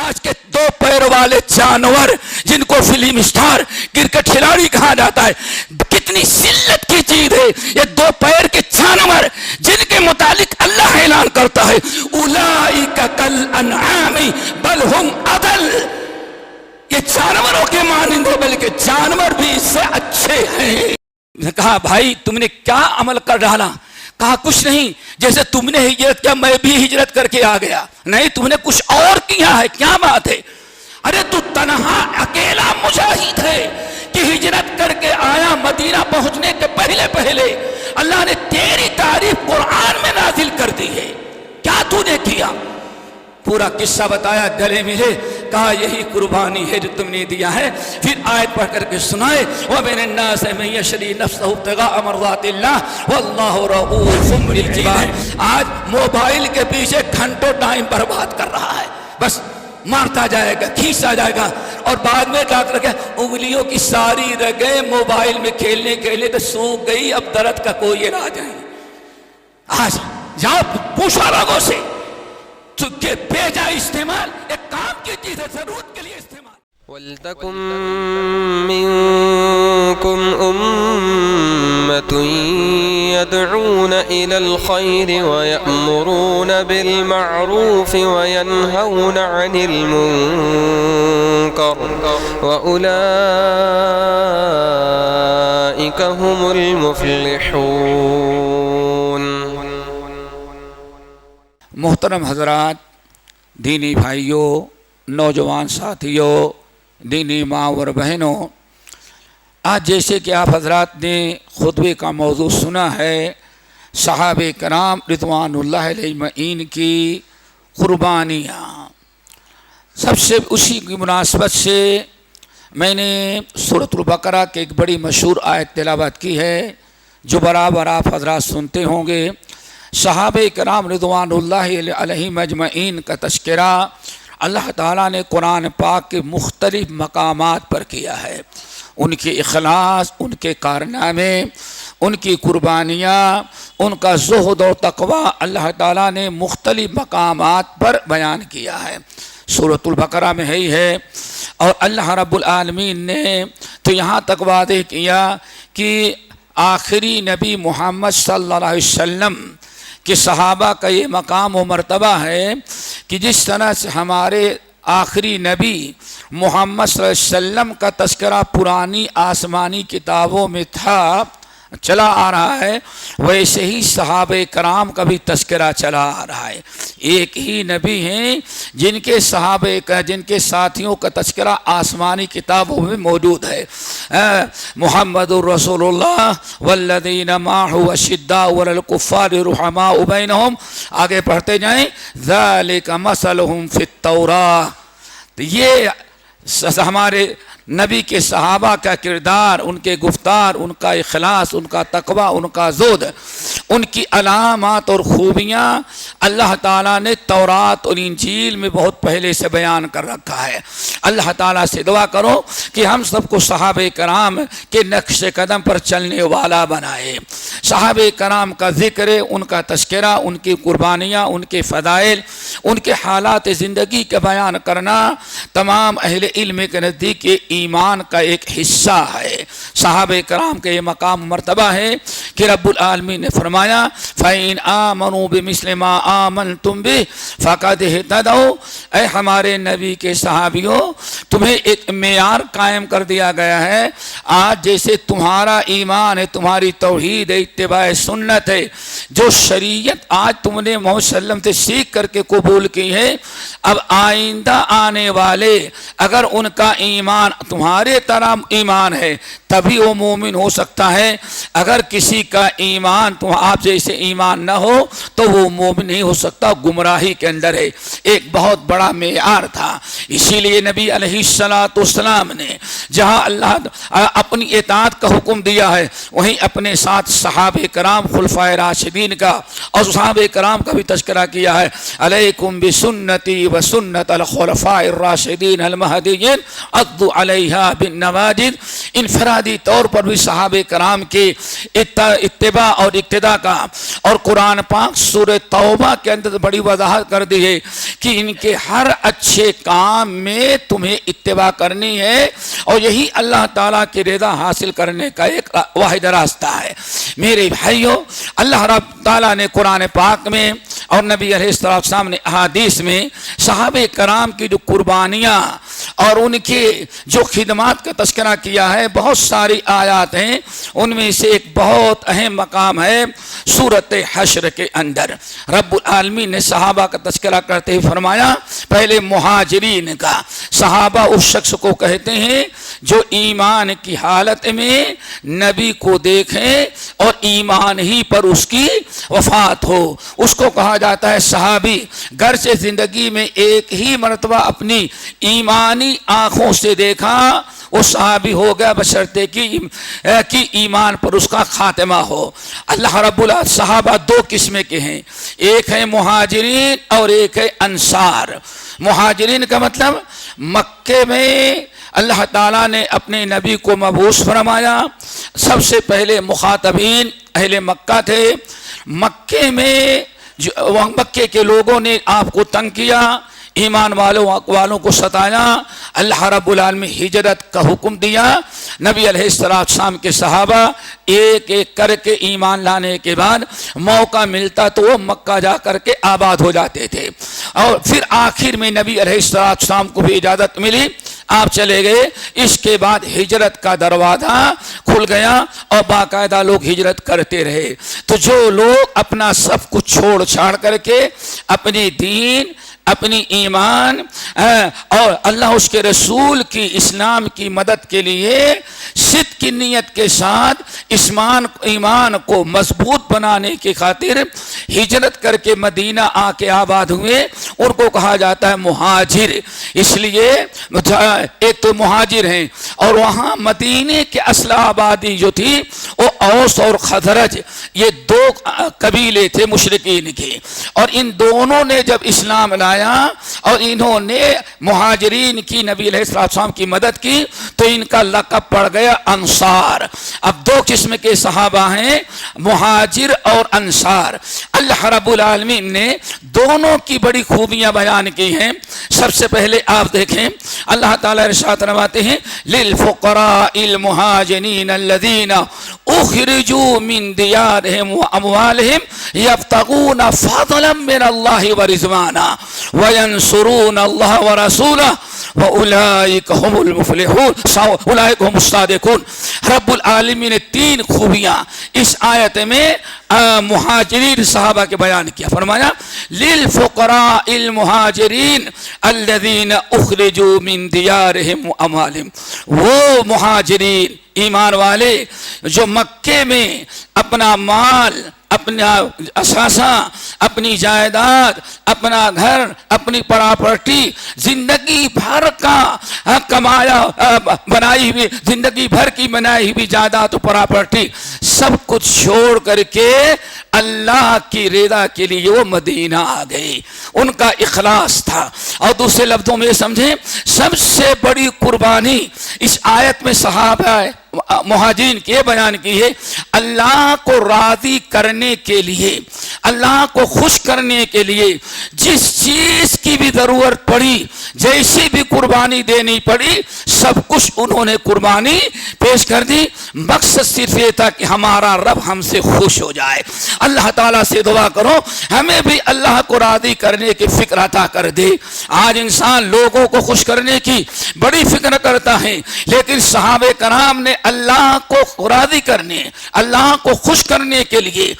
آج کے 2 پیر والے جانور جن کو فلم اسٹار کرکٹ کھلاڑی کہا جاتا ہے، کتنی ذلت کی چیز ہے یہ 2 پیر کے جانور جن کے متعلق اللہ اعلان کرتا ہے اولئک کالانعام بل ہم اضل، یہ جانوروں کے مانند ہے بلکہ جانور بھی اس سے اچھے ہیں۔ نے کہا بھائی تم نے کیا عمل کر ڈالا؟ کہا کچھ نہیں، جیسے تم نے ہجرت کیا میں بھی ہجرت کر کے آ گیا۔ نہیں، تم نے کچھ اور کیا ہے، کیا بات ہے؟ ارے تو تنہا اکیلا مجاہد ہے کہ ہجرت کر کے آیا، مدینہ پہنچنے کے پہلے اللہ نے تیری تعریف قرآن میں نازل کر دی ہے، کیا تو نے کیا؟ پورا قصہ بتایا، گلے ملے، کہا یہی قربانی ہے جو تم نے دیا ہے۔ پھر آیت پڑھ کر کے سنائے وَمِنَ النَّاسِ مَن يَشْرِي نَفْسَهُ ابْتِغَاءَ مَرْضَاتِ اللَّهِ وَاللَّهُ رَءُوفٌ بِالْعِبَادِ۔ آج موبائل کے پیچھے گھنٹوں ٹائم برباد کر رہا ہے، بس مارتا جائے گا، کھینچتا جائے گا، اور بعد میں کیا کر کے انگلیوں کی ساری رگیں موبائل میں کھیلنے کے لیے تو سوکھ گئی، اب درد کا کوئی علاج نہیں۔ آج جاؤ پوچھو لوگوں سے، چونکہ بیجا استعمال ایک کام کی چیز ہے، ضرورت کے لیے استعمال۔ وَلْتَكُن مِّنكُمْ أُمَّةٌ يَدْعُونَ إِلَى الْخَيْرِ وَيَأْمُرُونَ بِالْمَعْرُوفِ وَيَنْهَوْنَ عَنِ الْمُنكَرِ وَأُولَئِكَ هُمُ الْمُفْلِحُونَ۔ محترم حضرات، دینی بھائیوں، نوجوان ساتھیوں، دینی ماں اور بہنوں، آج جیسے کہ آپ حضرات نے خطبے کا موضوع سنا ہے، صحابہ کرام رضوان اللہ علیہ اجمعین کی قربانیاں، سب سے اسی کی مناسبت سے میں نے سورۃ البقرہ کے ایک بڑی مشہور آیت تلاوت کی ہے جو برابر آپ حضرات سنتے ہوں گے۔ صحابہ کرام رضوان اللہ علیہم اجمعین کا تذکرہ اللہ تعالیٰ نے قرآن پاک کے مختلف مقامات پر کیا ہے، ان کے اخلاص، ان کے کارنامے، ان کی قربانیاں، ان کا زہد و تقوی اللہ تعالیٰ نے مختلف مقامات پر بیان کیا ہے۔ سورۃ البقرہ میں ہی ہے، اور اللہ رب العالمین نے تو یہاں تک واضح کیا کہ آخری نبی محمد صلی اللہ علیہ وسلم کہ صحابہ کا یہ مقام و مرتبہ ہے کہ جس طرح سے ہمارے آخری نبی محمد صلی اللہ علیہ وسلم کا تذکرہ پرانی آسمانی کتابوں میں تھا، چلا آ رہا ہے، ویسے ہی صحابہ کرام کا بھی تذکرہ چلا آ رہا ہے۔ ایک ہی نبی ہیں جن کے صحابہ کا، جن کے ساتھیوں کا تذکرہ آسمانی کتابوں میں موجود ہے۔ محمد الرسول اللہ والذین معہ اشداء علی الکفار رحماء بینہم، آگے پڑھتے جائیں، ذالک مثلہم فی التوراۃ، یہ ہمارے نبی کے صحابہ کا کردار، ان کے گفتار، ان کا اخلاص، ان کا تقوی، ان کا زہد، ان کی علامات اور خوبیاں اللہ تعالیٰ نے تورات اور انجیل میں بہت پہلے سے بیان کر رکھا ہے۔ اللہ تعالیٰ سے دعا کرو کہ ہم سب کو صحابہ کرام کے نقش قدم پر چلنے والا بنائے۔ صحابہ کرام کا ذکر، ان کا تذکرہ، ان کی قربانیاں، ان کے فضائل، ان کے حالات زندگی کا بیان کرنا تمام اہل علم کے نزدیک ایمان کا ایک حصہ ہے۔ صحابہ کرام کے یہ مقام مرتبہ ہے کہ رب العالمین نے فرمایا فَإِنْ آمَنُوا بِمِثْلِ مَا آمَنْتُمْ بِهِ فَقَدْ اهْتَدَوْا، اے ہمارے نبی کے صحابیوں، تمہیں ایک معیار قائم کر دیا گیا ہے۔ آج جیسے تمہارا ایمان ہے، تمہاری توحید ہے، اتباع سنت ہے، جو شریعت آج تم نے محمد صلی اللہ علیہ وسلم سے سیکھ کر کے قبول کی ہے، اب آئندہ آنے والے اگر ان کا ایمان تمہارے طرح ایمان ہے تبھی وہ مومن ہو سکتا ہے۔ اگر کسی کا ایمان تم آپ جیسے ایمان نہ ہو تو وہ مومن نہیں ہو سکتا، گمراہی کے اندر ہے۔ ایک بہت بڑا معیار تھا، اسی لیے نبی علیہ الصلوۃ والسلام نے جہاں اللہ اپنی اطاعت کا حکم دیا ہے وہیں اپنے ساتھ صحابہ کرام خلفائے راشدین کا اور صحابہ کرام کا بھی تذکرہ کیا ہے. علیکم بسنتی و سنت الخلفاء الراشدین المہدیین عضوا علیہا بالنواجذ. انفرادی طور پر بھی صحابہ کرام کے اتباع اور اقتداء کا اور قرآن پاک سورہ توبہ کے اندر بڑی وضاحت کر دی ہے کہ ان کے ہر اچھے کام میں تمہیں اتباع کرنی ہے اور یہی اللہ تعالیٰ کی رضا حاصل کرنے کا ایک واحد راستہ ہے. میرے بھائیوں، اللہ رب تعالیٰ نے قرآن پاک میں اور نبی علیہ السلام نے احادیث میں صحابہ کرام کی جو قربانیاں اور ان کے جو خدمات کا تذکرہ کیا ہے، بہت ساری آیات ہیں. ان میں سے ایک بہت اہم مقام ہے سورۃ حشر کے اندر. رب العالمین نے صحابہ کا تذکرہ کرتے ہوئے فرمایا پہلے مہاجرین کا. صحابہ اس شخص کو کہتے ہیں جو ایمان کی حالت میں نبی کو دیکھیں اور ایمان ہی پر اس کی وفات ہو، اس کو کہا جاتا ہے صحابی. گھر سے زندگی میں ایک ہی مرتبہ اپنی ایمانی آنکھوں سے دیکھا وہ صحابی ہو گیا بشرطے کہ ایمان پر اس کا خاتمہ ہو. اللہ رب العالمین صحابہ دو قسم کے ہیں، ایک ہے مہاجرین اور ایک ہے انصار. مہاجرین کا مطلب مکے میں اللہ تعالیٰ نے اپنے نبی کو مبعوث فرمایا. سب سے پہلے مخاطبین اہل مکہ تھے. مکے میں مکے کے لوگوں نے آپ کو تنگ کیا، ایمان والوں کو ستایا. اللہ رب العالمین ہجرت کا حکم دیا. نبی علیہ السلام کے صحابہ ایک ایک کر کے ایمان لانے کے بعد موقع ملتا تو وہ مکہ جا کر کے آباد ہو جاتے تھے. اور پھر آخر میں نبی علیہ السلام کو بھی اجازت ملی، آپ چلے گئے. اس کے بعد ہجرت کا دروازہ کھل گیا اور باقاعدہ لوگ ہجرت کرتے رہے. تو جو لوگ اپنا سب کچھ چھوڑ چھاڑ کر کے اپنی دین، اپنی ایمان اور اللہ اس کے رسول کی اسلام کی مدد کے لیے صدق کی نیت کے ساتھ ایمان کو مضبوط بنانے کی خاطر ہجرت کر کے مدینہ آ کے آباد ہوئے، ان کو کہا جاتا ہے مہاجر. اس لیے ایک تو مہاجر ہیں اور وہاں مدینے کے اصل آبادی جو تھی وہ اوس اور خزرج، یہ دو قبیلے تھے مشرکین کے. اور ان دونوں نے جب اسلام لایا اور انہوں نے مہاجرین کی نبی علیہ السلام کی مدد کی تو ان کا لقب پڑ گیا انصار. اب دو قسم کے صحابہ ہیں، مہاجر اور انصار. اللہ رب العالمین نے دونوں کی بڑی خوبیاں بیان کی ہیں. سب سے پہلے آپ دیکھیں اللہ تعالیٰ ارشاد فرماتے ہیں للفقراء المہاجرین الذین اخرجوا من دیارہم واموالہم یبتغون فضلا من اللہ ورضوانا وینصرون اللہ ورسولہ وَأُولَئِكَ هُمُ الْمُفْلِحُونَ أُولَئِكَ هُمُ الصَّادِقُونَ. رب العالمین نے تین خوبیاں اس آیت میں مہاجرین صحابہ کے بیان کیا. فرمایا للفقراء المہاجرین الذین اخرجوا من دیارہم واموالہم. وہ مہاجرین ایمان والے جو مکے میں اپنا مال، اپنا اثاثہ، اپنی جائیداد، اپنا گھر، اپنی پراپرٹی، زندگی بھر کا کمایا بنائی ہوئی، زندگی بھر کی بنائی ہوئی جائیداد و پراپرٹی سب کچھ چھوڑ کر کے اللہ کی رضا کے لیے وہ مدینہ آ گئے. ان کا اخلاص تھا. اور دوسرے لفظوں میں سمجھیں سب سے بڑی قربانی اس آیت میں صحابہ مہاجرین کے بیان کی ہے. اللہ کو راضی کرنے کے لیے، اللہ کو خوش کرنے کے لیے جس چیز کی بھی ضرورت پڑی، جیسی بھی قربانی دینی پڑی، سب کچھ انہوں نے قربانی پیش کر دی. مقصد صرف یہ تھا کہ ہمارا رب ہم سے خوش ہو جائے. اللہ تعالیٰ سے دعا کرو ہمیں بھی اللہ کو راضی کرنے کی فکر عطا کر دے. آج انسان لوگوں کو خوش کرنے کی بڑی فکر کرتا ہے، لیکن صحابہ کرام نے اللہ کو راضی کرنے, اللہ کو خوش کرنے کے لیے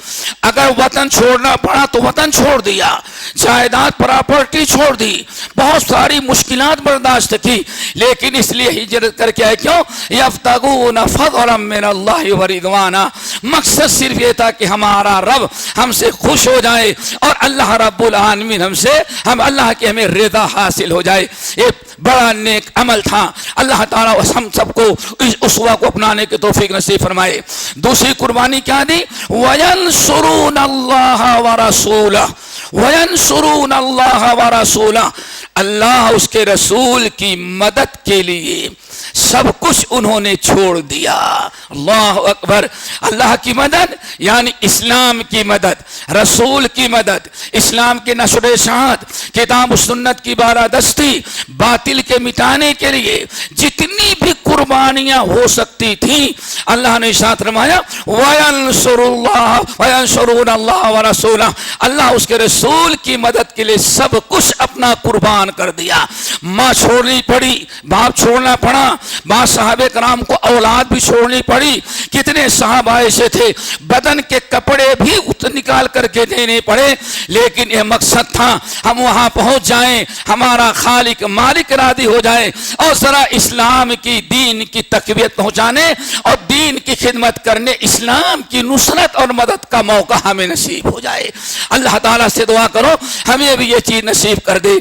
اگر وطن چھوڑنا پڑا تو وطن چھوڑ دیا, جائیداد پراپرٹی چھوڑ دی, بہت ساری مشکلات برداشت کی, لیکن اس لیے ہجرت کر کے آئے. کیوں؟ یبتغون فضلا من اللہ ورضوانا, مقصد صرف یہ تھا کہ ہمارا رب ہم سے خوش ہو جائے اور اللہ رب العالمین ہم اللہ کی ہمیں رضا حاصل ہو جائے. یہ بڑا نیک عمل تھا. اللہ تعالیٰ ہم سب کو اس اسوہ کو اپنانے کی توفیق نصیب فرمائے. دوسری قربانی کیا دی؟ وَيَنْصُرُونَ اللَّهَ وَرَسُولَهُ وَيَنْصُرُونَ اللَّهَ وَرَسُولَهُ, اللہ اس کے رسول کی مدد کے لیے سب کچھ انہوں نے چھوڑ دیا. اللہ اکبر. اللہ کی مدد یعنی اسلام کی مدد, رسول کی مدد, اسلام کے نشر اشاعت, کتاب و سنت کی بالادستی, باطل کے مٹانے کے لیے جتنی بھی قربانیاں ہو سکتی تھیں اللہ نے ارشاد فرمایا وَيَنْصُرُونَ اللَّهَ وَرَسُولَهُ, اللہ اس کے رسول کی مدد کے لیے سب کچھ اپنا قربان کر دیا. ماں چھوڑنی پڑی, باپ چھوڑنا پڑا, بعض صحابہ کرام کو اولاد بھی چھوڑنی پڑی. کتنے صحابہ ایسے تھے بدن کے کپڑے بھی نکال کر کے دینے پڑے, لیکن یہ مقصد تھا ہم وہاں پہنچ جائیں, ہمارا خالق مالک راضی ہو جائے اور ذرا اسلام کی دین کی تقویت پہنچانے اور دین کی خدمت کرنے, اسلام کی نصرت اور مدد کا موقع ہمیں نصیب ہو جائے. اللہ تعالیٰ سے دعا کرو ہمیں بھی یہ چیز نصیب کر دے.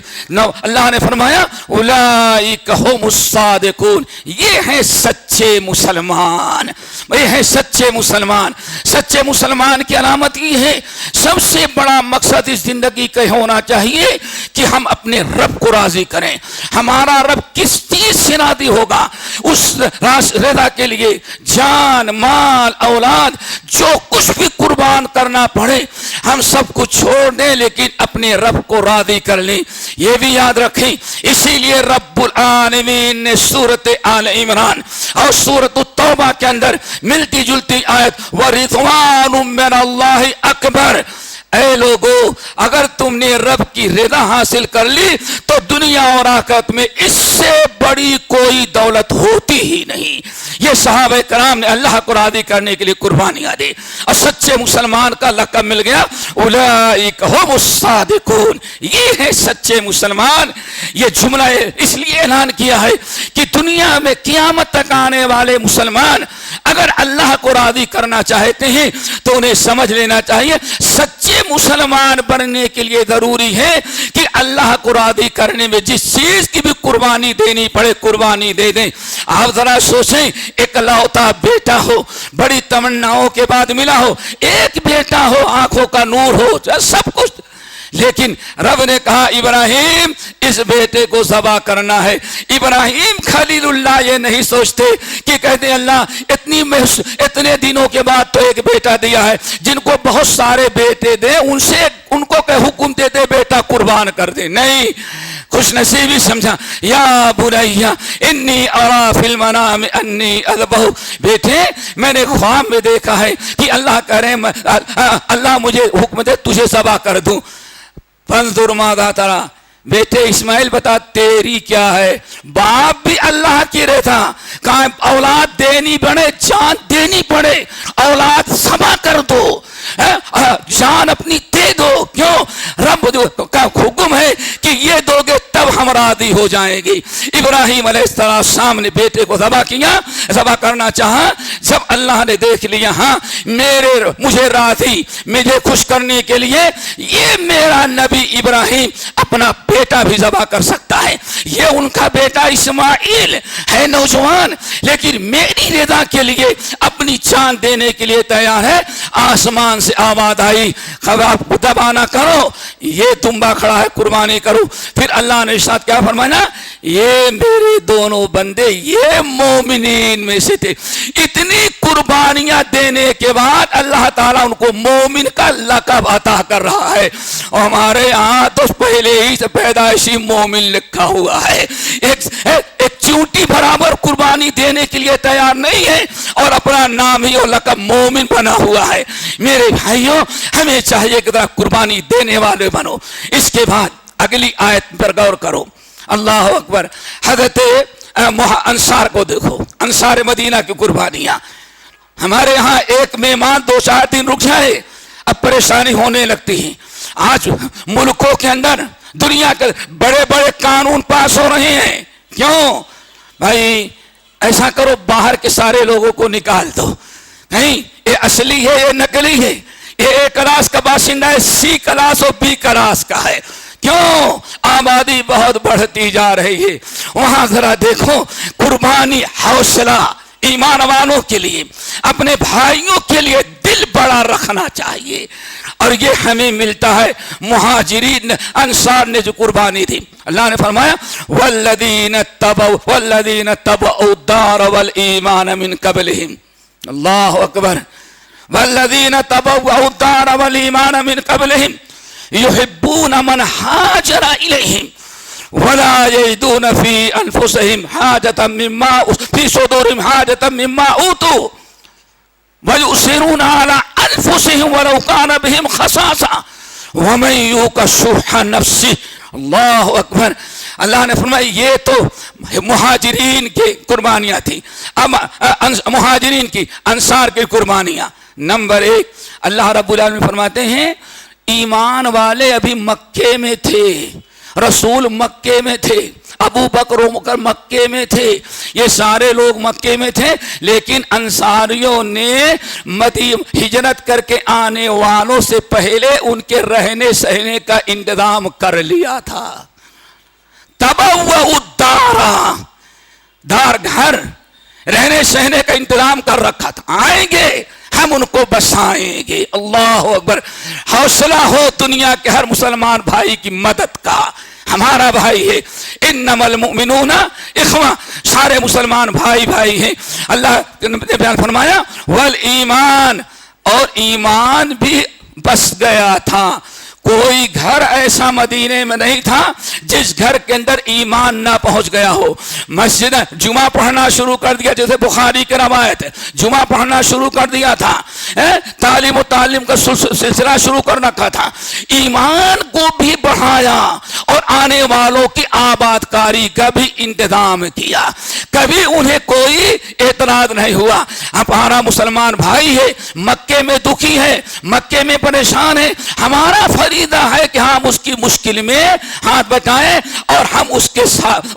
اللہ نے فرمایا اولئک هم الصادقون, یہ ہیں سچے مسلمان, یہ ہیں سچے مسلمان. سچے مسلمان کی علامت یہ ہے, سب سے بڑا مقصد اس زندگی کا ہونا چاہیے کہ ہم اپنے رب کو راضی کریں. ہمارا رب کس چیز سے راضی ہوگا, اس رضا کے لیے جان مال اولاد جو کچھ بھی قربان کرنا پڑے ہم سب کو چھوڑ دیں, لیکن اپنے رب کو راضی کر لیں. یہ بھی یاد رکھیں, اسی لیے رب العالمین نے سورۃ آل عمران اور سورۃ التوبہ کے اندر ملتی جلتی آیت وَرِضْوَانٌ مِّنَ اللَّهِ أَكْبَرُ, اے لوگو اگر تم نے رب کی رضا حاصل کر لی تو دنیا اور آخرت میں اس سے بڑی کوئی دولت ہوتی ہی نہیں. یہ صحابہ کرام نے اللہ کو راضی کرنے کے لیے قربانیاں دی اور سچے مسلمان کا لقب مل گیا اولئک هم الصادقون, یہ ہے سچے مسلمان. یہ جملہ اس لیے اعلان کیا ہے کہ دنیا میں قیامت تک آنے والے مسلمان اگر اللہ کو راضی کرنا چاہتے ہیں تو انہیں سمجھ لینا چاہیے سچے مسلمان بننے کے لیے ضروری ہے کہ اللہ کو راضی کرنے میں جس چیز کی بھی قربانی دینی پڑے قربانی دے دیں. آپ ذرا سوچیں, ایک لوتا بیٹا ہو, بڑی تمناؤں کے بعد ملا ہو, ایک بیٹا ہو, آنکھوں کا نور ہو, سب کچھ, لیکن رب نے کہا ابراہیم اس بیٹے کو ذبح کرنا ہے. ابراہیم خلیل اللہ یہ نہیں سوچتے کہ کہتے اللہ اتنے دنوں کے بعد تو ایک بیٹا دیا ہے, جن کو بہت سارے بیٹے دے ان کو کہ حکم دے دے بیٹا قربان کر دے. نہیں, خوش نصیبی سمجھا. یا بنیا انی ارا فی المنام انی اذبح, بیٹے میں نے خواب میں دیکھا ہے کہ اللہ کہہ رہے اللہ مجھے حکم دے تجھے ذبح کر دوں. فانظر ماذا ترى, بیٹے اسماعیل بتا تیری کیا ہے. باپ بھی اللہ کی رضا, کہاں اولاد دینی پڑے, جان دینی پڑے, اولاد ذبح کر دو, جان اپنی دے دو. کیوں؟ رب کا حکم ہے کہ یہ دو گے تب ہم راضی ہو جائیں گے. ابراہیم علیہ السلام نے بیٹے کو ذبح کیا, ذبح کرنا چاہا. جب اللہ نے دیکھ لیا ہاں مجھے راضی, مجھے خوش کرنے کے لیے یہ میرا نبی ابراہیم اپنا بیٹا بھی ذبح کر سکتا ہے. یہ ان کا بیٹا اسماعیل ہے نوجوان, لیکن میری رضا کے لیے اپنی جان دینے کے لیے تیار ہے. آسمان سے آواز آئی آپ دبا نہ کرو, یہ تمبا کھڑا ہے قربانی کرو. پھر اللہ نے ارشاد کیا فرمایا, یہ میرے دونوں بندے یہ مومنین میں سے تھے. اتنی قربانیاں دینے کے بعد اللہ تعالیٰ ان کو مومن کا لقب عطا کر رہا ہے. اور ہمارے یہاں تو پہلے ہی سے پیدائشی مومن لکھا ہوا ہے. ایک چونٹی برابر قربانی دینے کے لیے تیار نہیں ہے اور اپنا نام ہی اور لقب مومن بنا ہوا ہے. میرے بھائیوں ہمیں چاہیے کہ ذرا قربانی دینے والے بنو. اس کے بعد اگلی آیت پر غور کرو. اللہ اکبر. حضرت انصار کو دیکھو، انصار مدینہ کی قربانیاں. ہمارے یہاں ایک مہمان 2-4 دن رک جائے اب پریشانی ہونے لگتی ہے. آج ملکوں کے اندر دنیا کے بڑے بڑے قانون پاس ہو رہے ہیں. کیوں بھائی؟ ایسا کرو باہر کے سارے لوگوں کو نکال دو. نہیں، یہ اصلی ہے، یہ نقلی ہے، یہ اے کلاس کا باشندہ ہے، سی کلاس اور بی کلاس کا ہے. کیوں؟ آبادی بہت بڑھتی جا رہی ہے. وہاں ذرا دیکھو قربانی، حوصلہ ایمان والوں کے لیے، اپنے بھائیوں کے لیے دل بڑا رکھنا چاہیے. اور یہ ہمیں ملتا ہے مہاجرین انصار نے جو قربانی دی. اللہ نے فرمایا والذین تبعوا الدار والایمان من قبلہم. اللہ اکبر. والذین تبعوا الدار والایمان من قبلہم یحبون من ہاجر الیہم ولا یجدون فی انفسہم حاجة مما فی صدورہم حاجة مما اوتوا وَيُؤْثِرُونَ عَلَىٰ أَنفُسِهِمْ وَلَوْ كَانَ بِهِمْ خَصَاصَةٌ وَمَن يُوقَ شُحَّ نَفْسِهِ. اللہ اکبر. اللہ نے فرمایا یہ تو مہاجرین کی قربانیاں تھی. اب مہاجرین کی، انصار کی قربانیاں. نمبر 1 اللہ رب العالمین فرماتے ہیں ایمان والے ابھی مکے میں تھے، رسول مکے میں تھے، ابو بکر و عمر مکے میں تھے، یہ سارے لوگ مکے میں تھے. لیکن انصاریوں نے ہجرت کر کے آنے والوں سے پہلے ان کے رہنے سہنے کا انتظام کر لیا تھا. تبوؤ الدار، دار گھر، رہنے سہنے کا انتظام کر رکھا تھا. آئیں گے ہم ان کو بسائیں گے. اللہ اکبر. حوصلہ ہو دنیا کے ہر مسلمان بھائی کی مدد کا. ہمارا بھائی ہے. انما المؤمنون اخوہ، سارے مسلمان بھائی بھائی ہیں. اللہ نے بیان فرمایا والایمان، اور ایمان بھی بس گیا تھا. کوئی گھر ایسا مدینے میں نہیں تھا جس گھر کے اندر ایمان نہ پہنچ گیا ہو. مسجد جمعہ پڑھنا شروع کر دیا، جیسے بخاری کی روایت ہے، جمعہ پڑھنا شروع کر دیا تھا. تعلیم و تعلیم کا سلسلہ شروع کر رکھا تھا. ایمان کو بھی بڑھایا اور آنے والوں کی آباد کاری کا بھی انتظام کیا. کبھی انہیں کوئی اعتراض نہیں ہوا. ہمارا مسلمان بھائی ہے، مکے میں دکھی ہے، مکے میں پریشان ہے. ہمارا فریضہ ہے کہ ہم اس کی مشکل میں ہاتھ بٹائیں اور ہم اس کے ساتھ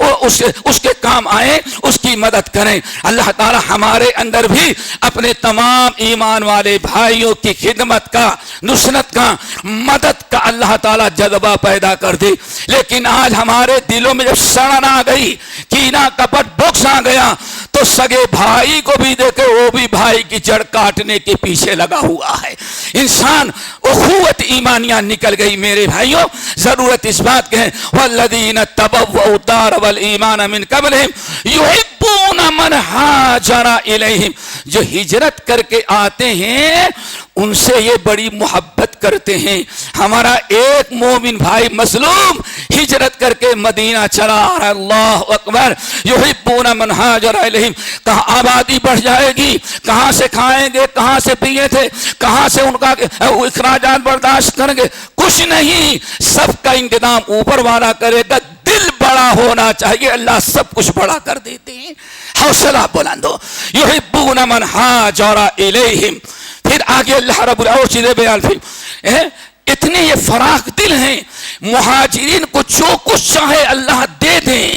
اس کے کام آئیں، اس کی مدد کریں. اللہ تعالی ہمارے اندر بھی اپنے تمام ایمان والے بھائیوں کی خدمت کا، نصرت کا، مدد کا اللہ تعالی جذبہ پیدا کر دے. لیکن آج ہمارے دلوں میں جب سڑن آ گئی، کینہ کپٹ بغض آ گیا، تو سگے بھائی کو بھی دیکھے وہ بھی بھائی کی جڑ کاٹنے کے پیچھے لگا ہوا ہے. انسان اخوت ایمانیہ نکل گئی. میرے بھائیوں، ضرورت اس بات کے ہے والذین تبوؤا الدار والایمان من قبلہم یحبون من ہاجر الیہم. جو ہجرت کر کے آتے ہیں ان سے یہ بڑی محبت کرتے ہیں. ہمارا ایک مومن بھائی مظلوم ہجرت کر کے مدینہ چلا آ رہا. اللہ اکبر. یحبون من ہاجر الیہم. کہاں آبادی بڑھ جائے گی، کہاں سے کھائیں گے، کہاں سے پیئے تھے، کہاں سے ان کا اخراجات برداشت کریں گے؟ کچھ نہیں، سب کا انتظام اوپر والا کرے گا. دل بڑا ہونا چاہیے، اللہ سب کچھ بڑا کر دیتے ہیں. حوصلہ بلند ہو. یحبون من ہاجر الیہم. پھر آگے اللہ رب العالمین چیزیں بیان فرمائے. اتنے یہ فراخ دل ہیں، مہاجرین کو جو کچھ چاہے اللہ دے دیں.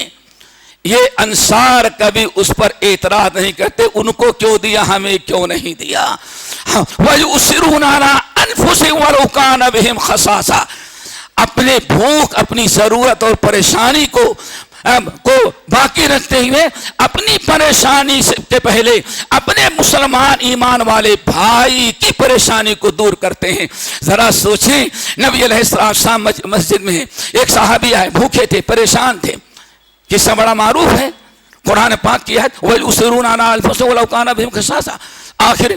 یہ انصار کبھی اس پر اعتراض نہیں کرتے، ان کو کیوں دیا ہمیں کیوں نہیں دیا. وَيُؤْثِرُونَ عَلَىٰ أَنفُسِهِمْ وَلَوْ كَانَ بِهِمْ خَصَاصَةٌ. اپنے بھوک، اپنی ضرورت اور پریشانی کو باقی رکھتے ہوئے اپنی پریشانی سے پہلے اپنے مسلمان ایمان والے بھائی کی پریشانی کو دور کرتے ہیں. ذرا سوچیں، نبی علیہ السلام مسجد میں ایک صحابی آئے، بھوکے تھے، پریشان تھے. قصہ بڑا معروف ہے، قرآن پاک کی ہے وَيُؤْثِرُونَ عَلَىٰ أَنفُسِهِمْ وَلَوْ كَانَ بِهِمْ خَصَاصَةٌ. آخر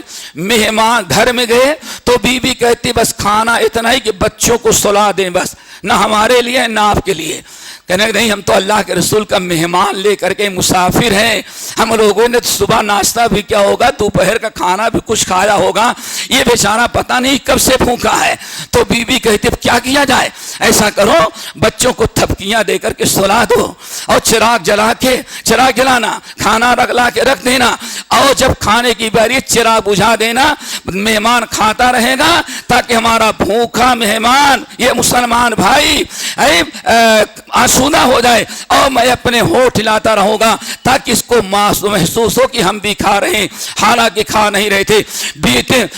مہمان گھر میں گئے تو بی بی کہتی بس کھانا اتنا ہی کہ بچوں کو سلا دیں، بس نہ ہمارے لیے نہ آپ کے لیے. کہنے نہیں ہم تو اللہ کے رسول کا مہمان لے کر کے مسافر ہیں, ہم لوگوں نے صبح ناشتہ بھی کیا ہوگا, دوپہر کا کھانا بھی کچھ کھایا ہوگا, یہ بیچارہ پتہ نہیں کب سے بھوکا ہے. تو بی بی کہتی اب کیا کیا جائے, ایسا کرو بچوں کو تھپکیاں دے کر کے سلا دو اور چراغ جلانا, کھانا لا کے رکھ دینا, اور جب کھانے کی باری چراغ بجھا دینا, مہمان کھاتا رہے گا تاکہ ہمارا بھوکا مہمان یہ مسلمان بھائی آسودہ ہو جائے, اور میں اپنے ہونٹ ہلاتا رہوں گا تاکہ اس کو محسوس ہو کہ ہم بھی کھا رہے ہیں, حالانکہ کھا نہیں رہے تھے.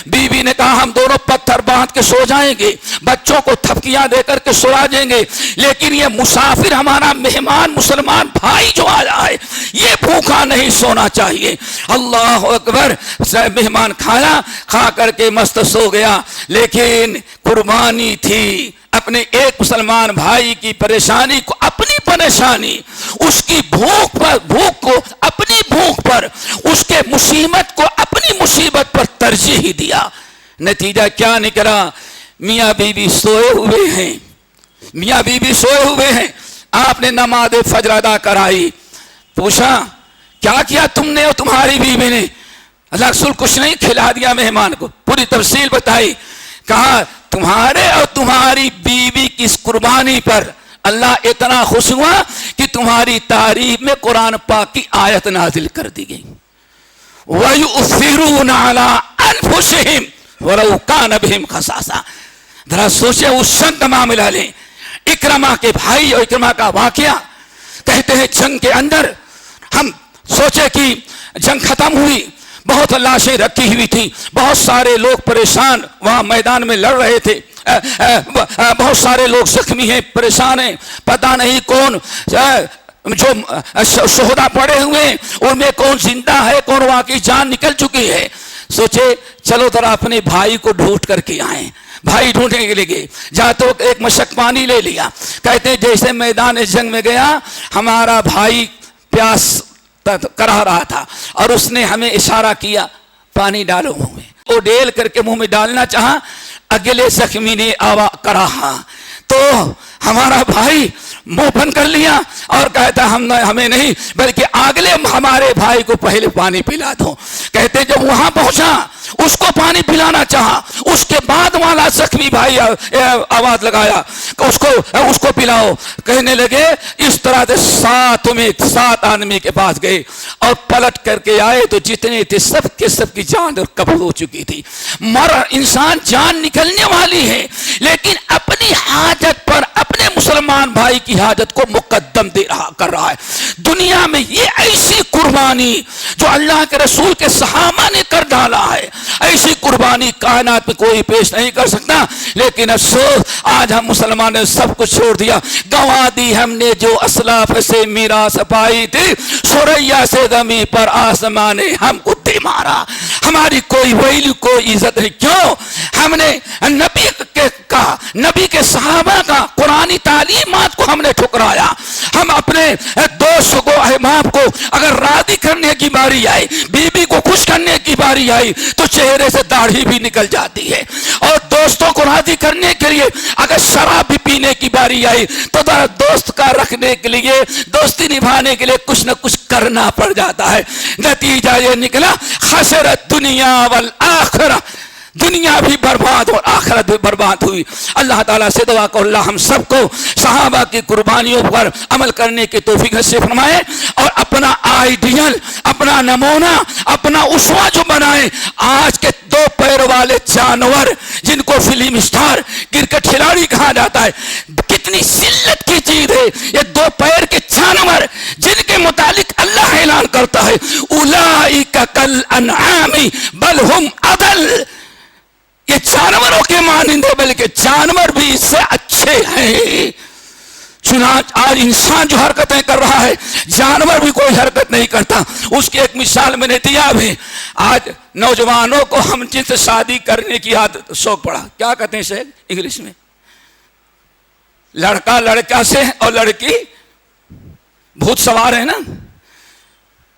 بی بی نے کہا ہم دونوں پتھر باندھ کے سو جائیں گے, بچوں کو تھپکیاں دے کر کے سلا دیں گے, لیکن یہ مسافر ہمارا مہمان مسلمان بھائی جو آیا ہے یہ بھوکا نہیں سونا چاہیے. اللہ اکبر. مہمان کھا کر کے مست سو گیا, لیکن قربانی تھی اپنے ایک مسلمان بھائی کی پریشانی کو اپنی پریشانی, اس کی بھوک کو اپنی بھوک پر, اس کے مصیبت کو اپنی مصیبت پر ترجیح دیا. نتیجہ کیا نکلا, میاں بیوی سوئے ہوئے ہیں, آپ نے نماز فجر ادا کرائی, پوچھا کیا کیا تم نے اور تمہاری بیوی نے؟ اللہ رسول کچھ نہیں, کھلا دیا مہمان کو, پوری تفصیل بتائی. کہا تمہارے اور تمہاری بیوی کی اس قربانی پر اللہ اتنا خوش ہوا کہ تمہاری تعریف میں قرآن پاک کی آیت نازل کر دی گئی. وَيُؤْثِرُونَ عَلَىٰ أَنفُسِهِمْ وَلَوْ كَانَ بِهِمْ خَصَاصَةٌ. ذرا سوچے اس جنگ کا معاملہ لیں, اکرمہ کے بھائی اور اکرمہ کا واقعہ. کہتے ہیں جنگ کے اندر ہم سوچے کہ جنگ ختم ہوئی, بہت لاشیں رکھی ہوئی تھی, بہت سارے لوگ پریشان وہاں میدان میں لڑ رہے تھے, بہت سارے لوگ زخمی ہیں, پریشان ہیں, پتہ نہیں کون جو شہدا پڑے ہوئے ہیں ان میں کون زندہ ہے, کون واقعی جان نکل چکی ہے. سوچے چلو ذرا اپنے بھائی کو ڈھونڈ کر کے آئیں. بھائی ڈھونڈنے کے لیے گئے, جاتے وقت ایک مشک پانی لے لیا. کہتے ہیں جیسے میدان جنگ میں گیا, ہمارا بھائی پیاس کرا رہا تھا اور اس نے ہمیں اشارہ کیا پانی ڈالو منہ میں. وہ ڈیل کر کے منہ میں ڈالنا چاہا, اگلے زخمی نے کرا ہاں, تو ہمارا بھائی منہ بند کر لیا اور کہتا ہمیں نہیں بلکہ اگلے ہمارے بھائی کو پہلے پانی پلا دو. کہتے جب وہاں پہنچا اس کو پانی پلانا چاہا, اس کے بعد والا زخمی بھائی آواز لگایا اس کو پلاؤ. کہنے لگے اس طرح سے 7 آدمی کے پاس گئے اور پلٹ کر کے آئے تو جتنے تھے سب کی جان قبض ہو چکی تھی. انسان جان نکلنے والی ہے, لیکن اپنی حاجت پر اپنے مسلمان بھائی کی حاجت کو مقدم کر رہا ہے. دنیا میں یہ ایسی قربانی جو اللہ کے رسول کے صحابہ نے کر ڈالا ہے, ایسی قربانی کائنات میں کوئی پیش نہیں کر سکتا. لیکن افسوس آج ہم مسلمان نے سب کچھ چھوڑ دیا, گنوا دی ہم نے جو اسلاف سے میراث پائی تھی. سوریا سے زمین پر آسمان نے ہم کو دے مارا, ہماری کوئی ویلیو کوئی عزت نہیں. کیوں؟ ہم نے نبی کے صحابہ کا قرآنی تعلیمات کو ہم نے ٹھکرایا. ہم اپنے دوست کو احباب کو اگر راضی کرنے کی باری آئی, بیوی کو خوش کرنے کی باری آئی تو چہرے سے داڑھی بھی نکل جاتی ہے. اور دوستوں کو راضی کرنے کے لیے اگر شراب بھی پینے کی باری آئی تو دوست کا رکھنے کے لیے, دوستی نبھانے کے لیے کچھ نہ کچھ کرنا پڑ جاتا ہے. نتیجہ یہ نکلا خسرت دنیا والآخرہ, دنیا بھی برباد اور آخرت بھی برباد ہوئی. اللہ تعالیٰ سے دعا کو اللہ ہم سب کو صحابہ کی قربانیوں پر عمل کرنے کی توفیق نصیب فرمائے, اور اپنا آئیڈیل, اپنا نمونہ, اپنا اسوہ جو بنائے. آج کے 2 پیر والے جانور جن کو فلم اسٹار, کرکٹ کھلاڑی کہا جاتا ہے, کتنی ذلت کی چیز ہے یہ 2 پیر کے جانور جن کے متعلق اللہ اعلان کرتا ہے اولئک کالانعام بل ہم اضل. یہ جانوروں کے مانند ہے بلکہ جانور بھی اس سے اچھے ہیں. چنانچہ آج انسان جو حرکتیں کر رہا ہے جانور بھی کوئی حرکت نہیں کرتا. اس کی ایک مثال میں نے دیا بھی. آج نوجوانوں کو ہم جن سے شادی کرنے کی عادت شوق پڑا, کیا کہتے ہیں اسے انگلش میں, لڑکا لڑکا سے اور لڑکی بھوت سوار ہے نا.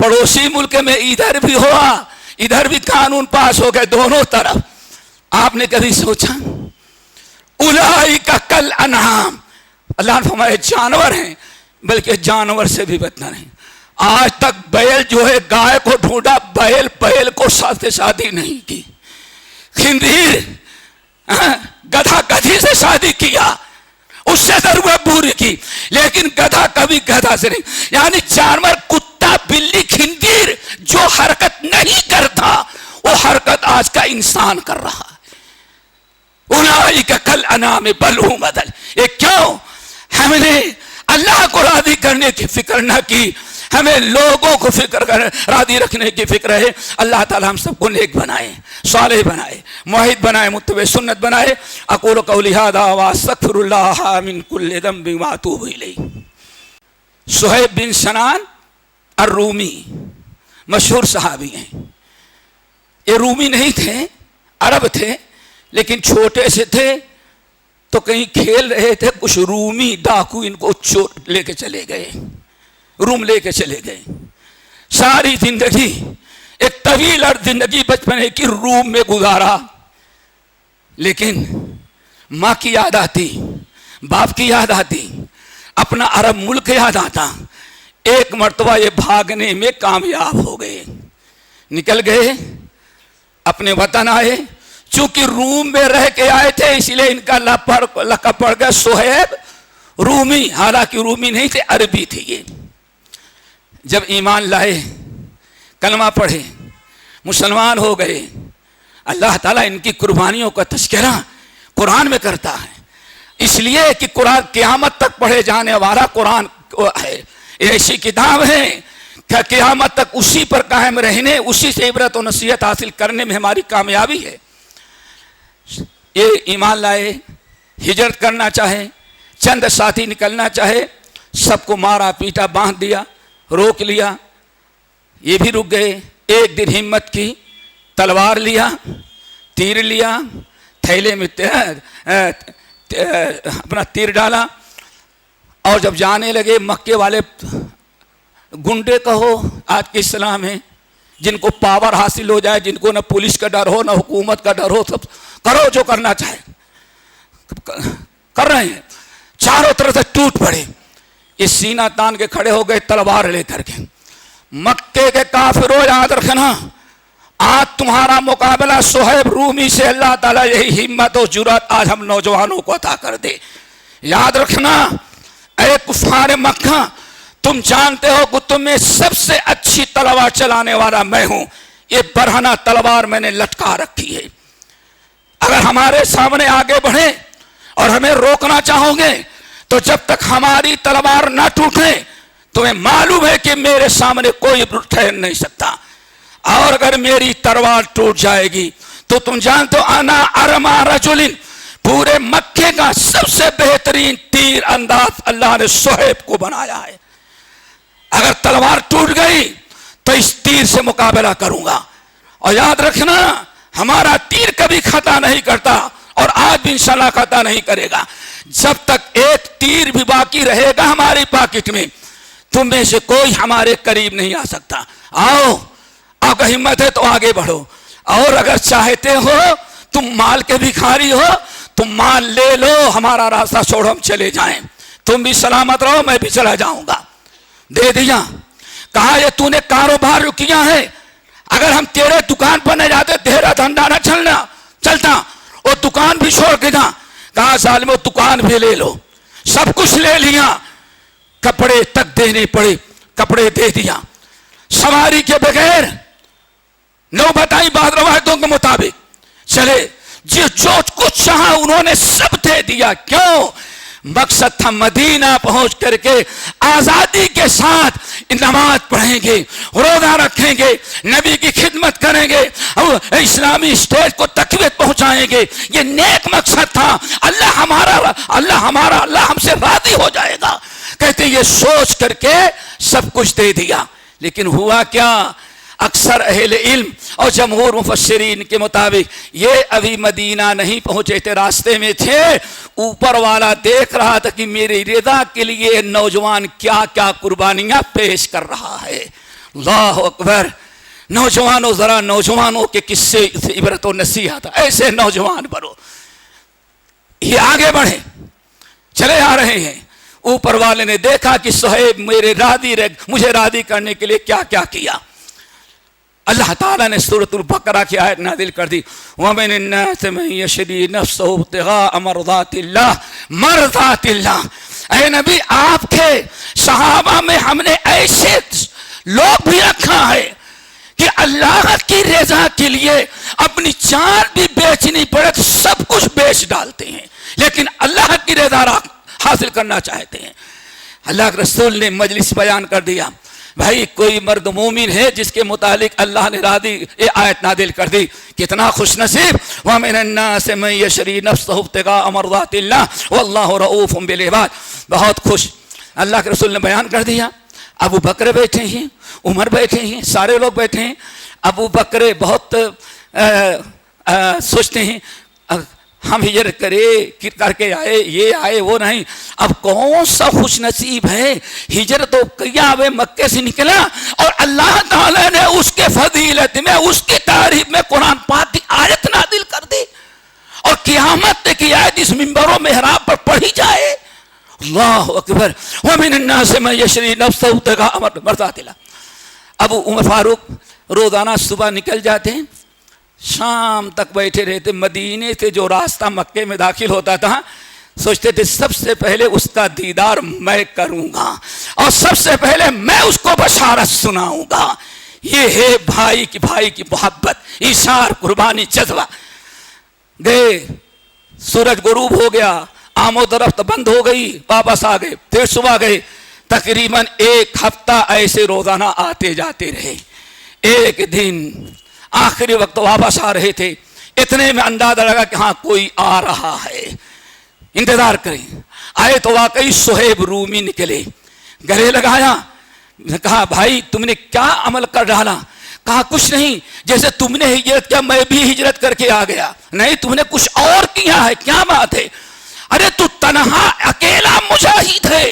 پڑوسی ملک میں ادھر بھی ہوا ادھر بھی قانون پاس ہو گئے دونوں طرف. آپ نے کبھی سوچا اولئک کالانعام, اللہ نے فرمایا جانور ہیں, بلکہ جانور سے بھی بدتر ہیں. آج تک بیل جو ہے گائے کو ڈھونڈا, بیل کو ساتھ شادی نہیں کی. خنزیر گدھا گدھی سے شادی کیا, اس سے ضرورت پوری کی, لیکن گدھا کبھی گدھا سے نہیں. یعنی جانور, کتا, بلی, خنزیر جو حرکت نہیں کرتا وہ حرکت آج کا انسان کر رہا ہے. اولئک کالانعام بل هم اضل. یہ کیوں؟ ہم نے اللہ کو راضی کرنے کی فکر نہ کی, ہمیں لوگوں کو راضی رکھنے کی فکر ہے. اللہ تعالی ہم سب کو نیک بنائے, صالح بنائے, موحد بنائے, متبع سنت بنائے. اقول قولی ھذا واستغفر اللہ من کل ذنب واتوب الیہ. صہیب بن سنان الرومی مشہور صحابی ہیں. یہ رومی نہیں تھے, عرب تھے, لیکن چھوٹے سے تھے تو کہیں کھیل رہے تھے, کچھ رومی ڈاکو ان کو لے کے چلے گئے, روم لے کے چلے گئے. ساری زندگی, ایک طویل اور زندگی بچپنے کی روم میں گزارا, لیکن ماں کی یاد آتی, باپ کی یاد آتی, اپنا عرب ملک یاد آتا. ایک مرتبہ یہ بھاگنے میں کامیاب ہو گئے, نکل گئے, اپنے وطن آئے. چونکہ روم میں رہ کے آئے تھے اس لیے ان کا لقب پڑ گیا صہیب رومی, حالانکہ رومی نہیں تھے, عربی تھی یہ. جب ایمان لائے, کلمہ پڑھے, مسلمان ہو گئے, اللہ تعالیٰ ان کی قربانیوں کا تذکرہ قرآن میں کرتا ہے. اس لیے کہ قرآن قیامت تک پڑھے جانے والا قرآن ہے, ایسی کتاب ہے کہ قیامت تک اسی پر قائم رہنے, اسی سے عبرت و نصیحت حاصل کرنے میں ہماری کامیابی ہے. یہ ایمان لائے, ہجرت کرنا چاہے, چند ساتھی نکلنا چاہے, سب کو مارا پیٹا, باندھ دیا, روک لیا. یہ بھی رک گئے. ایک دن ہمت کی, تلوار لیا, تیر لیا, تھیلے میں اپنا تیر ڈالا, اور جب جانے لگے مکے والے گنڈے کہو آج کے اسلام ہے, جن کو پاور حاصل ہو جائے, جن کو نہ پولیس کا ڈر ہو نہ حکومت کا ڈر ہو, سب کرو جو کرنا چاہے, کر رہے ہیں. چاروں طرف سے ٹوٹ پڑے. یہ سینہ تان کے کھڑے ہو گئے تلوار لے کر کے. مکے کے کافروں یاد رکھنا, آج تمہارا مقابلہ صہیب رومی سے اللہ تعالیٰ یہی ہمت و جرات آج ہم نوجوانوں کو عطا کر دے. یاد رکھنا اے کفار مکہ, تم جانتے ہو کہ تم میں سب سے اچھی تلوار چلانے والا میں ہوں. یہ برہنہ تلوار میں نے لٹکا رکھی ہے. اگر ہمارے سامنے آگے بڑھیں اور ہمیں روکنا چاہو گے تو جب تک ہماری تلوار نہ ٹوٹے تمہیں معلوم ہے کہ میرے سامنے کوئی ٹھہر نہیں سکتا. اور اگر میری تلوار ٹوٹ جائے گی تو تم جانتے ہو انا ارما رجل, پورے مکے کا سب سے بہترین تیر انداز اللہ نے صہیب کو بنایا ہے. اگر تلوار ٹوٹ گئی تو اس تیر سے مقابلہ کروں گا. اور یاد رکھنا ہمارا تیر کبھی خطا نہیں کرتا, اور آج بھی انشاءاللہ خطا نہیں کرے گا. جب تک ایک تیر بھی باقی رہے گا ہماری پاکٹ میں, تم میں سے کوئی ہمارے قریب نہیں آ سکتا. آؤ, آپ کا ہمت ہے تو آگے بڑھو. اور اگر چاہتے ہو تم مال کے بھکاری ہو, تم مال لے لو, ہمارا راستہ چھوڑو, ہم چلے جائیں. تم بھی سلامت رہو, میں بھی چلا جاؤں گا. دے دیا. کہا یہ تو نے کاروبار کیا ہے, اگر ہم تیرے دکان پر نہ جاتے تیرا دھندا نہ چلتا, وہ دکان بھی چھوڑ کے جا. کہا ظالمو دکان بھی لے لو. سب کچھ لے لیا, کپڑے تک دینے پڑے, کپڑے دے دیا. سواری کے بغیر نو بتائی بعض روایتوں کے مطابق چلے, جو کچھ چاہا انہوں نے سب دے دیا. کیوں؟ مقصد تھا مدینہ پہنچ کر کے آزادی کے ساتھ نماز پڑھیں گے, روزہ رکھیں گے, نبی کی خدمت کریں گے, اور اسلامی اسٹیج کو تقویت پہنچائیں گے. یہ نیک مقصد تھا. اللہ ہم سے راضی ہو جائے گا. کہتے یہ سوچ کر کے سب کچھ دے دیا. لیکن ہوا کیا؟ اکثر اہل علم اور جمہور مفسرین کے مطابق یہ ابھی مدینہ نہیں پہنچے تھے, راستے میں تھے. اوپر والا دیکھ رہا تھا کہ میری رضا کے لیے نوجوان کیا کیا قربانیاں پیش کر رہا ہے. اللہ اکبر. نوجوانوں, ذرا نوجوانوں کے قصے سے عبرت و نصیحت, ایسے نوجوان بنو. یہ آگے بڑھے, چلے آ رہے ہیں. اوپر والے نے دیکھا کہ صہیب مجھے راضی کرنے کے لیے کیا کیا کیا. اللہ تعالیٰ نے سورۃ البقرہ کی آیت نازل کر دی وَمِنَ النَّاسِ مَن يَشْرِي نَفْسَهُ ابْتِغَاءَ مَرْضَاتِ اللَّهِ. اے نبی آپ کے صحابہ میں ہم نے ایسے لوگ بھی رکھا ہے کہ اللہ کی رضا کے لیے اپنی جان بھی بیچنی پڑے تو سب کچھ بیچ ڈالتے ہیں لیکن اللہ کی رضا حاصل کرنا چاہتے ہیں. اللہ کے رسول نے مجلس بیان کر دیا بھائی کوئی مرد مومن ہے جس کے متعلق اللہ نے یہ آیت نازل کر دی. کتنا خوش نصیب. وَمِنَ النَّاسِ مَن يَشْرِي نَفْسَهُ ابْتِغَاءَ مَرْضَاتِ اللَّهِ وَاللَّهُ رَءُوفٌ بِالْعِبَادِ. بہت خوش. اللہ کے رسول نے بیان کر دیا. ابو بکر بیٹھے ہیں, عمر بیٹھے ہیں, سارے لوگ بیٹھے ہیں. ابو بکر بہت سوچتے ہیں ہم ہجرت کر کے آئے, یہ آئے وہ نہیں. اب کون سا خوش نصیب ہے ہجرت تو کیا مکے سے نکلا اور اللہ تعالی نے اس کے فضیلت میں اس کی تعریف میں قرآن پاک کی آیت نازل کر دی اور قیامت کی آیت اس منبر و محراب پر پڑھی جائے. اللہ اکبر. وَمِنَ النَّاسِ مَن يَشْرِي نَفْسَهُ ابْتِغَاءَ مَرْضَاتِ اللَّهِ. ابو عمر فاروق روزانہ صبح نکل جاتے ہیں, شام تک بیٹھے رہتے. مدینے سے جو راستہ مکے میں داخل ہوتا تھا سوچتے تھے سب سے پہلے اس کا دیدار میں کروں گا اور سب سے پہلے میں اس کو بشارت سناؤں گا. یہ ہے بھائی کی محبت, ایثار, قربانی, جذبہ. گئے, سورج غروب ہو گیا, آمد و رفت بند ہو گئی, واپس آ گئے. پھر صبح گئے. تقریباً 1 ہفتہ ایسے روزانہ آتے جاتے رہے. ایک دن آخری وقت واپس آ رہے تھے, اتنے میں اندازہ لگا کہ ہاں کوئی آ رہا ہے, انتظار کریں. آئے تو واقعی صہیب رومی نکلے. گلے لگایا, کہا بھائی تم نے کیا عمل کر ڈالا؟ کہا کچھ نہیں, جیسے تم نے ہجرت کیا میں بھی ہجرت کر کے آ گیا. نہیں, تم نے کچھ اور کیا ہے. کیا بات ہے؟ ارے تو تنہا اکیلا مجاہد ہے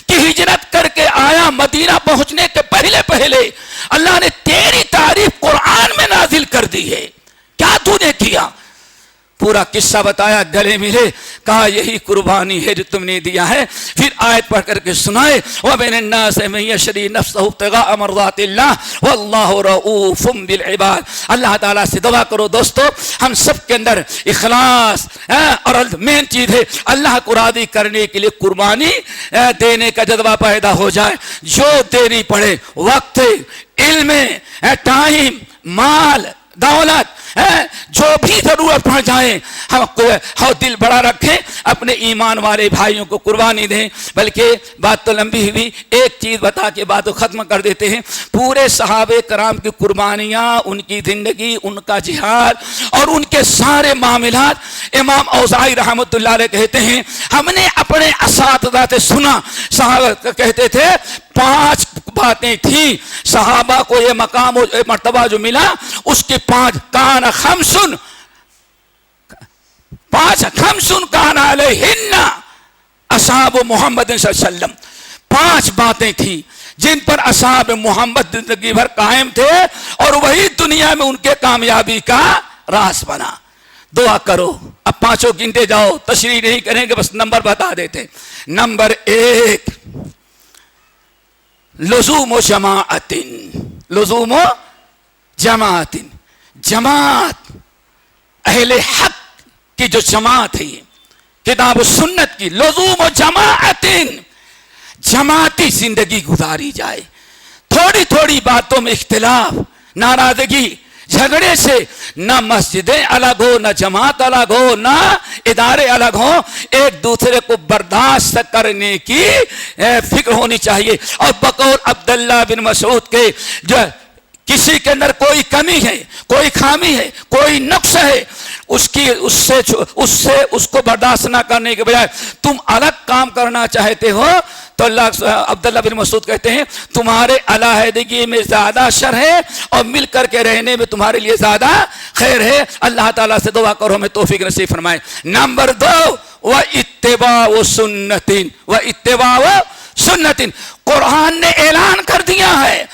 کہ ہجرت کر کے آیا. مدینہ پہنچنے کے پہلے اللہ نے تیری تعریف قرآن میں نازل کر دی ہے. کیا تو نے کیا؟ پورا قصہ بتایا. گلے ملے, کہا یہی قربانی ہے جو تم نے دیا ہے. پھر آیت پڑھ کر کے سنائے وَمِنَ النَّاسِ مَن يَشْرِي نَفْسَهُ ابْتِغَاءَ مَرْضَاتِ اللَّهِ وَاللَّهُ رَءُوفٌ بِالْعِبَادِ. اللہ تعالیٰ سے دعا کرو دوستو ہم سب کے اندر اخلاص اور مین چیز ہے اللہ کو راضی کرنے کے لیے قربانی دینے کا جذبہ پیدا ہو جائے. جو دینی پڑے, وقت, علم, ٹائم, مال, دولت, جو بھی ضرورت پڑ جائے ہم دل بڑا رکھیں, اپنے ایمان والے بھائیوں کو قربانی دیں. بلکہ بات تو لمبی ہوئی, ایک چیز بتا کے بات کو ختم کر دیتے ہیں. پورے صحابہ کرام کی قربانیاں, ان کی زندگی, ان کا جہاد اور ان کے سارے معاملات امام اوزاعی رحمۃ اللہ علیہ کہتے ہیں ہم نے اپنے اساتذہ سے سنا. صحابہ کہتے تھے 5 باتیں تھیں صحابہ کو یہ مقام و مرتبہ جو ملا اس کے 5 کان خمسن کان علیہن اصحاب محمد صلی اللہ علیہ وسلم. 5 باتیں تھیں جن پر اصحاب محمد زندگی بھر قائم تھے اور وہی دنیا میں ان کے کامیابی کا راز بنا. دعا کرو. اب 5 گنتے جاؤ, تشریح نہیں کریں گے, بس نمبر بتا دیتے. نمبر 1 لزوم و جماعت. جماعت اہل حق کی جو جماعت ہے کتاب و سنت کی, لزوم و جماعتی زندگی گزاری جائے. تھوڑی تھوڑی باتوں میں اختلاف, ناراضگی, جھگڑے سے نہ مسجدیں الگ ہو, نہ جماعت الگ ہو, نہ ادارے الگ ہو. ایک دوسرے کو برداشت کرنے کی فکر ہونی چاہیے. اور بقول عبداللہ بن مسعود کے جو کسی کے اندر کوئی کمی ہے, کوئی خامی ہے, کوئی نقص ہے, اس کو برداشت نہ کرنے کے بجائے تم الگ کام کرنا چاہتے ہو تو عبداللہ بن مسعود کہتے ہیں تمہارے علیحدگی میں زیادہ شر ہے اور مل کر کے رہنے میں تمہارے لیے زیادہ خیر ہے. اللہ تعالیٰ سے دعا کرو ہمیں توفیق نصیب فرمائے. نمبر 2 وَاتِّبَاعُ سُنَّتٍ. قرآن نے اعلان کر دیا ہے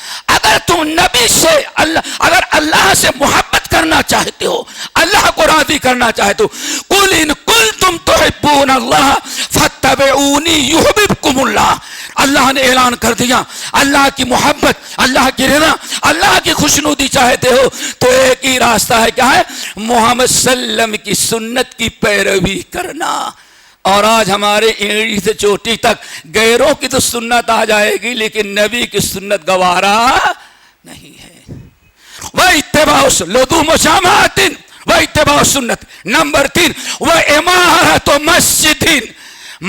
اگر تم نبی سے اگر اللہ سے محبت کرنا چاہتے ہو، اللہ کو راضی کرنا چاہتے ہو، قل ان کنتم تحبون اللہ فاتبعونی یحببکم اللہ. اللہ نے اعلان کر دیا اللہ کی محبت، اللہ کی رضا، اللہ کی خوشنودی چاہتے ہو تو ایک ہی راستہ ہے، کیا ہے؟ محمد صلی اللہ علیہ وسلم کی سنت کی پیروی کرنا. اور آج ہمارے اینڑی سے چوٹی تک غیروں کی تو سنت آ جائے گی لیکن نبی کی سنت گوارا نہیں ہے. وَاتِّبَاعُ لُزُومُ جَمَاعَةٍ وَاتِّبَاعُ سنت. نمبر 3 وَإِمَارَةُ مَسْجِدٍ،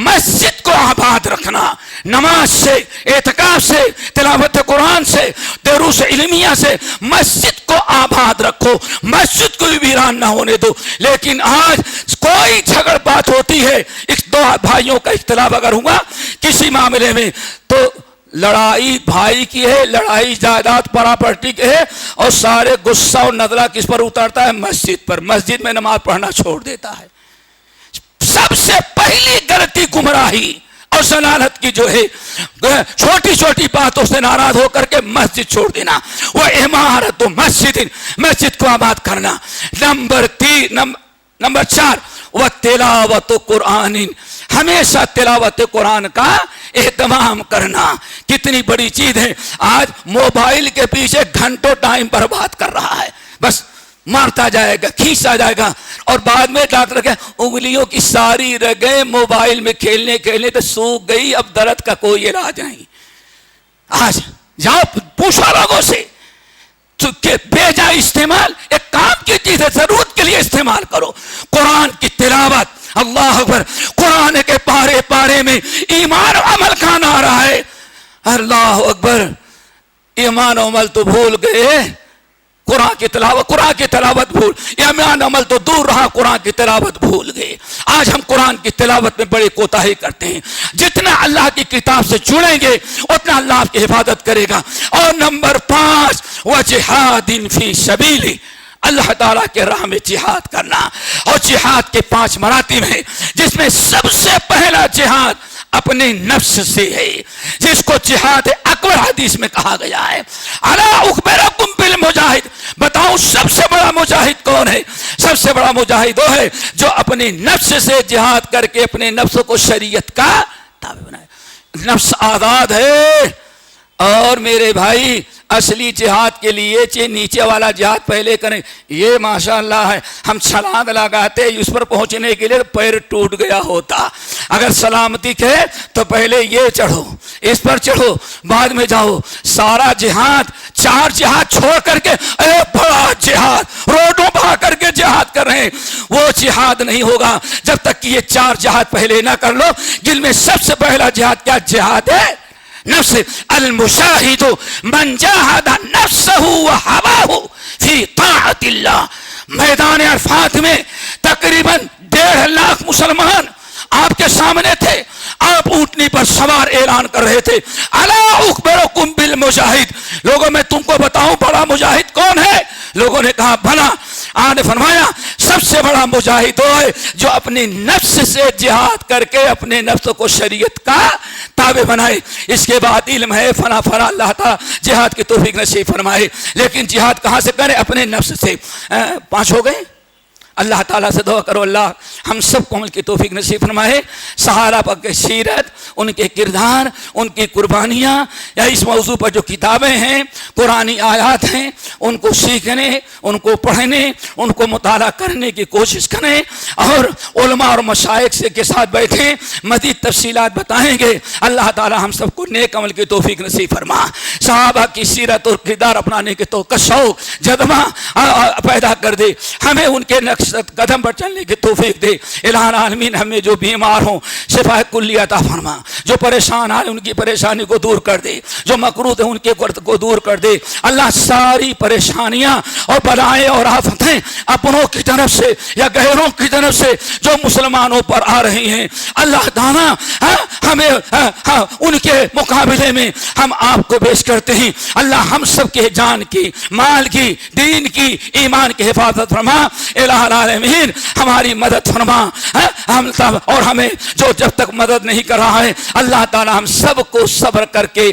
مسجد کو آباد رکھنا، نماز سے، اعتکاف سے، تلاوت قرآن سے، دروس علمیہ سے مسجد کو آباد رکھو، مسجد کو بھی ویران نہ ہونے دو. لیکن آج کوئی جھگڑ بات ہوتی ہے، دو بھائیوں کا اختلاف اگر ہوا کسی معاملے میں تو لڑائی بھائی کی ہے، لڑائی جائیداد پراپرٹی کی ہے، اور سارے غصہ اور نزلہ کس پر اترتا ہے؟ مسجد پر. مسجد میں نماز پڑھنا چھوڑ دیتا ہے. سب سے پہلی غلطی گمراہی اور ضلالت کی جو ہے چھوٹی چھوٹی باتوں سے ناراض ہو کر کے مسجد چھوڑ دینا. وہ عمارت مسجد، مسجد کو آباد کرنا. نمبر 4 وہ تلاوت قرآن، ہمیشہ تلاوت قرآن کا اہتمام کرنا. کتنی بڑی چیز ہے، آج موبائل کے پیچھے گھنٹوں ٹائم برباد کر رہا ہے، بس مارتا جائے گا، کھینچا جائے گا، اور بعد میں ڈاکٹر کہ انگلیوں کی ساری رگیں موبائل میں کھیلنے کھیلنے تو سوکھ گئی، اب درد کا کوئی علاج نہیں. آج جاؤ پوچھو لوگوں سے کہ بے جا استعمال ایک کام کی چیز ہے، ضرورت کے لیے استعمال کرو. قرآن کی تلاوت، اللہ اکبر، قرآن کے پارے پارے میں ایمان و عمل کا نعرہ ہے. اللہ اکبر، ایمان و عمل تو بھول گئے، قرآن کی تلاوت بھول، ایمان عمل تو دور رہا، قرآن کی تلاوت بھول گئے. آج ہم قرآن کی تلاوت میں بڑی کوتاہی کرتے ہیں. جتنا اللہ کی کتاب سے جڑیں گے اتنا اللہ آپ کی حفاظت کرے گا. اور نمبر 5 وَجِہَادٍ فِي سَبِيلِهِ، اللہ تعالیٰ کے راہ میں جہاد کرنا. اور جہاد کے 5 مراتب ہیں، جس میں سب سے پہلا جہاد اپنے نفس سے ہے، جس کو جہاد اکبر حدیث میں کہا گیا ہے. الا اخبرکم بالمجاہد، بتاؤں سب سے بڑا مجاہد کون ہے؟ سب سے بڑا مجاہد وہ ہے جو اپنے نفس سے جہاد کر کے اپنے نفس کو شریعت کا تابع بنائے. نفس آزاد ہے. اور میرے بھائی اصلی جہاد کے لیے نیچے والا جہاد پہلے کریں. یہ ماشاءاللہ ہے، ہم چھلانگ لگاتے اس پر پہنچنے کے لیے پیر ٹوٹ گیا ہوتا. اگر سلامتی کے تو پہلے یہ چڑھو، اس پر چڑھو، بعد میں جاؤ. سارا جہاد 4 جہاد چھوڑ کر کے اے بڑا جہاد روڈوں پہ کر کے جہاد کر رہے ہیں، وہ جہاد نہیں ہوگا جب تک کہ یہ 4 جہاد پہلے نہ کر لو، جن میں سب سے پہلا جہاد کیا جہاد ہے؟ نفس. المشاہد من جاہد نفسہ وہواہ فی طاعت اللہ. میدان عرفات میں تقریباً 1.5 لاکھ مسلمان آپ کے سامنے تھے، آپ اونٹنی پر سوار اعلان کر رہے تھے الا اخبرکم بالمجاہد، لوگوں میں تم کو بتاؤں بڑا مجاہد کون ہے؟ لوگوں نے کہا بھلا. آپ نے فرمایا سب سے بڑا مجاہد وہ ہے جو اپنے نفس سے جہاد کر کے اپنے نفس کو شریعت کا تابع بنائے. اس کے بعد علم ہے، فنا اللہ تعالیٰ جہاد کی توفیق نصیب فرمائے. لیکن جہاد کہاں سے کرے؟ اپنے نفس سے. 5 ہو گئے. اللہ تعالیٰ سے دعا کرو اللہ ہم سب کو عمل کی توفیق نصیب فرمائے. صحابہ پاک کی سیرت، ان کے کردار، ان کی قربانیاں، یا اس موضوع پر جو کتابیں ہیں، قرآنی آیات ہیں، ان کو سیکھنے، ان کو پڑھنے، ان کو مطالعہ کرنے کی کوشش کریں، اور علماء اور مشائخ سے کے ساتھ بیٹھیں، مزید تفصیلات بتائیں گے. اللہ تعالیٰ ہم سب کو نیک عمل کی توفیق نصیب فرما. صحابہ کی سیرت اور کردار اپنانے کے تو شوق جذبہ پیدا کر دے. ہمیں ان کے قدم پر چلنے کی توفیق دے. الہ العالمین ہمیں جو بیمار ہوں شفا کلی عطا فرما، جو پریشان ہیں ان کی پریشانی کو دور کر دے، جو مقروض ہیں ان کے قرض کو دور کر دے. اللہ ساری پریشانیاں اور بلائیں اور آفتیں اپنوں کی طرف سے یا غیروں کی طرف سے جو مسلمانوں پر آ رہی ہیں، اللہ تعالیٰ ہمیں ان کے مقابلے میں ہم آپ کو پیش کرتے ہیں. اللہ ہم سب کے جان کی، مال کی، دین کی، ایمان کی حفاظت فرما. الہ العالمین ہماری مدد فرما، ہم سب اور ہمیں جو جب تک مدد نہیں کر رہا ہے اللہ تعالی ہم سب کو صبر کر کے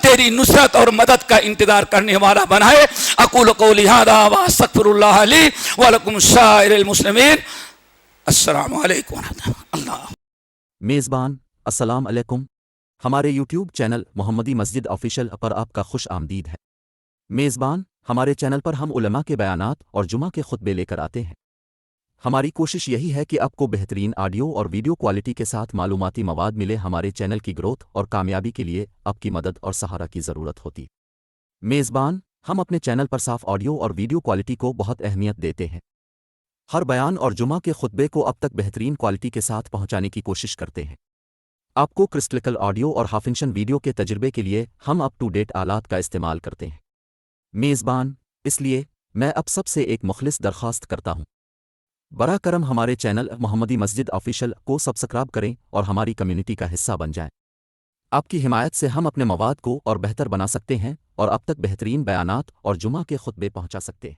تیری نصرت اور مدد کا انتظار کرنے والا بنائے۔ اقول قولی ھذا واستغفر اللہ لی ولکم سائر المسلمین۔ السلام علیکم ورحمۃ اللہ۔ میزبان السلام علیکم، ہمارے یوٹیوب چینل محمدی مسجد آفیشل پر آپ کا خوش آمدید ہے۔ میزبان، ہمارے چینل پر ہم علماء کے بیانات اور جمعہ کے خطبے لے کر آتے ہیں۔ ہماری کوشش یہی ہے کہ آپ کو بہترین آڈیو اور ویڈیو کوالٹی کے ساتھ معلوماتی مواد ملے۔ ہمارے چینل کی گروتھ اور کامیابی کے لیے آپ کی مدد اور سہارا کی ضرورت ہوتی۔ میزبان، ہم اپنے چینل پر صاف آڈیو اور ویڈیو کوالٹی کو بہت اہمیت دیتے ہیں۔ ہر بیان اور جمعہ کے خطبے کو اب تک بہترین کوالٹی کے ساتھ پہنچانے کی کوشش کرتے ہیں۔ آپ کو کرسٹلکل آڈیو اور ہافنشن ویڈیو کے تجربے کے لیے ہم اپ ٹو ڈیٹ آلات کا استعمال کرتے ہیں۔ میزبان، اس لیے میں اب سب سے ایک مخلص درخواست کرتا ہوں، براہ کرم ہمارے چینل محمدی مسجد آفیشل کو سبسکرائب کریں اور ہماری کمیونٹی کا حصہ بن جائیں۔ آپ کی حمایت سے ہم اپنے مواد کو اور بہتر بنا سکتے ہیں اور اب تک بہترین بیانات اور جمعہ کے خطبے پہنچا سکتے ہیں۔